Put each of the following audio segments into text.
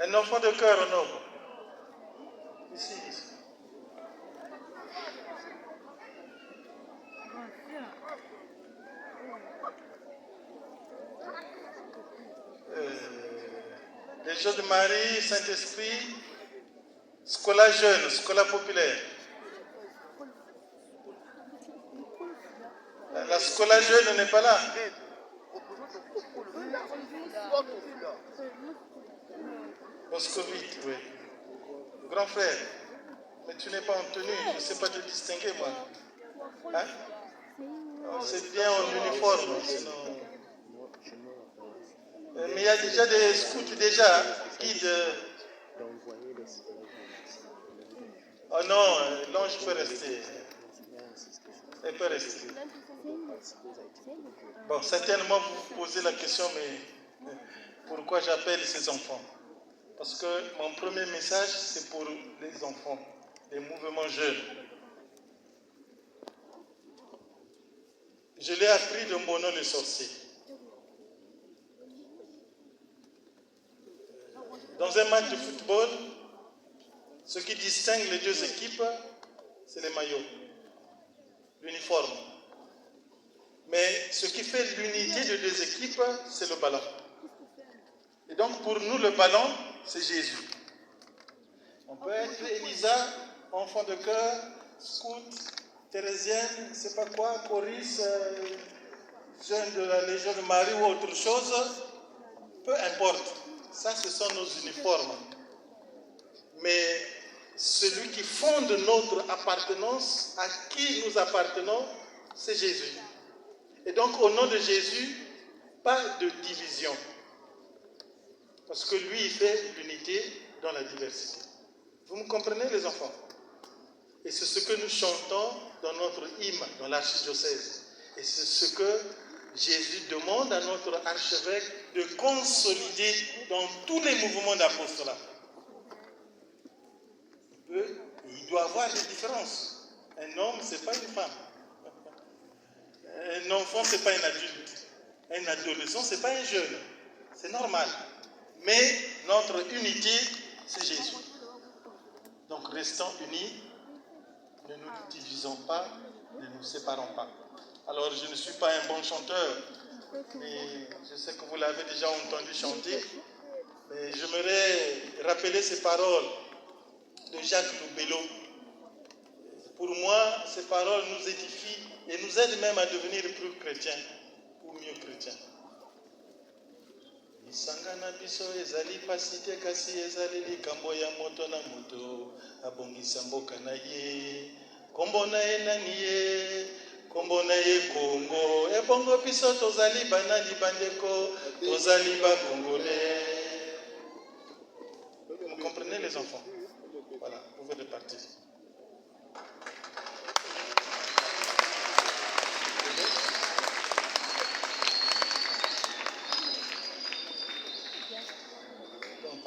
Un enfant de cœur noble. Ici. Les Jeux de Marie, Saint-Esprit, Scola jeune, Scola populaire. La Scola jeune n'est pas là. Moscovite, oui. Grand frère, mais tu n'es pas en tenue, je ne sais pas te distinguer, moi. Hein? C'est bien en uniforme, sinon... Mais il y a déjà des scouts, déjà, guides. Oh non, l'ange peut rester. Elle peut rester. Bon, certainement vous vous posez la question, mais pourquoi j'appelle ces enfants? Parce que mon premier message, c'est pour les enfants, les mouvements jeunes. Je l'ai appris de Mono le sorcier. Dans un match de football, ce qui distingue les deux équipes, c'est les maillots, l'uniforme. Mais ce qui fait l'unité des deux équipes, c'est le ballon. Et donc pour nous, le ballon, c'est Jésus. On peut être Elisa, enfant de cœur, scout, thérésienne, je ne sais pas quoi, choriste, jeune de la Légion de Marie ou autre chose, peu importe. Ça, ce sont nos uniformes. Mais celui qui fonde notre appartenance, à qui nous appartenons, c'est Jésus. Et donc, au nom de Jésus, pas de division. Parce que lui, il fait l'unité dans la diversité. Vous me comprenez, les enfants? Et c'est ce que nous chantons dans notre hymne, dans l'archidiocèse. Et c'est ce que Jésus demande à notre archevêque de consolider dans tous les mouvements d'apostolat. Il doit avoir des différences. Un homme, ce n'est pas une femme. Un enfant, ce n'est pas un adulte. Un adolescent, ce n'est pas un jeune. C'est normal. Mais notre unité, c'est Jésus. Donc restons unis, ne nous divisons pas, ne nous séparons pas. Alors je ne suis pas un bon chanteur, mais je sais que vous l'avez déjà entendu chanter. Mais j'aimerais rappeler ces paroles de Jacques Loubello. Pour moi, ces paroles nous édifient et nous aident même à devenir plus chrétiens ou mieux chrétiens. Isangana biso ezali pasite kasi ezali likambo ya moto na moto abongisa mboka na ye kombo na ye nani ye kombo na ye Kongo ebongo biso tozali banani bandeko tozali ba congolais. Vous comprenez les enfants? Voilà, vous pouvez repartir.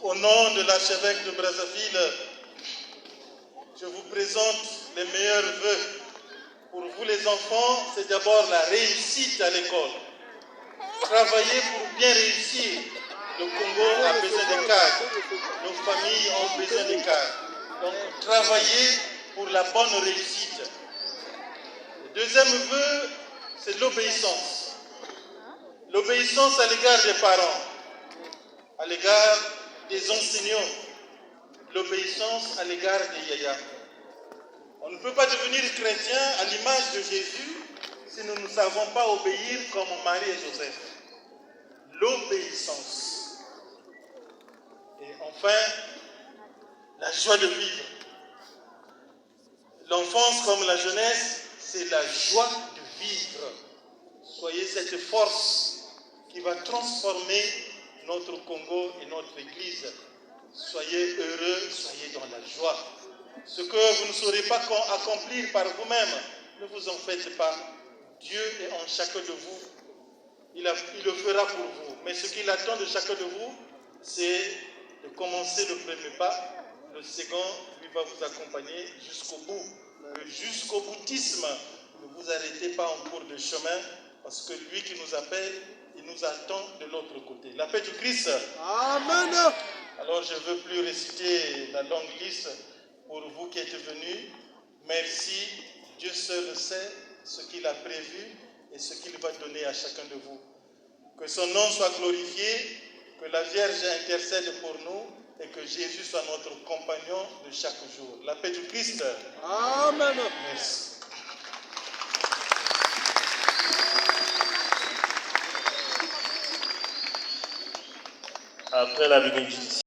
Au nom de l'archevêque de Brazzaville, je vous présente les meilleurs vœux. Pour vous les enfants, c'est d'abord la réussite à l'école. Travaillez pour bien réussir. Le Congo a besoin de cadres. Nos familles ont besoin de cadres. Donc travaillez pour la bonne réussite. Le deuxième vœu, c'est l'obéissance. L'obéissance à l'égard des parents, à l'égard des enseignants, l'obéissance à l'égard des yaya. On ne peut pas devenir chrétien à l'image de Jésus si nous ne savons pas obéir comme Marie et Joseph. L'obéissance. Et enfin, la joie de vivre. L'enfance comme la jeunesse, c'est la joie de vivre. Soyez cette force qui va transformer notre Congo et notre Église. Soyez heureux, soyez dans la joie. Ce que vous ne saurez pas accomplir par vous-même, ne vous en faites pas. Dieu est en chacun de vous. Il le fera pour vous. Mais ce qu'il attend de chacun de vous, c'est de commencer le premier pas. Le second, lui, va vous accompagner jusqu'au bout. Jusqu'au boutisme, ne vous arrêtez pas en cours de chemin, parce que lui qui nous appelle, il nous attend de l'autre côté. La paix du Christ. Amen. Alors je ne veux plus réciter la longue liste pour vous qui êtes venus. Merci, Dieu seul sait ce qu'il a prévu et ce qu'il va donner à chacun de vous. Que son nom soit glorifié, que la Vierge intercède pour nous et que Jésus soit notre compagnon de chaque jour. La paix du Christ. Amen. Merci. Après la bénédiction.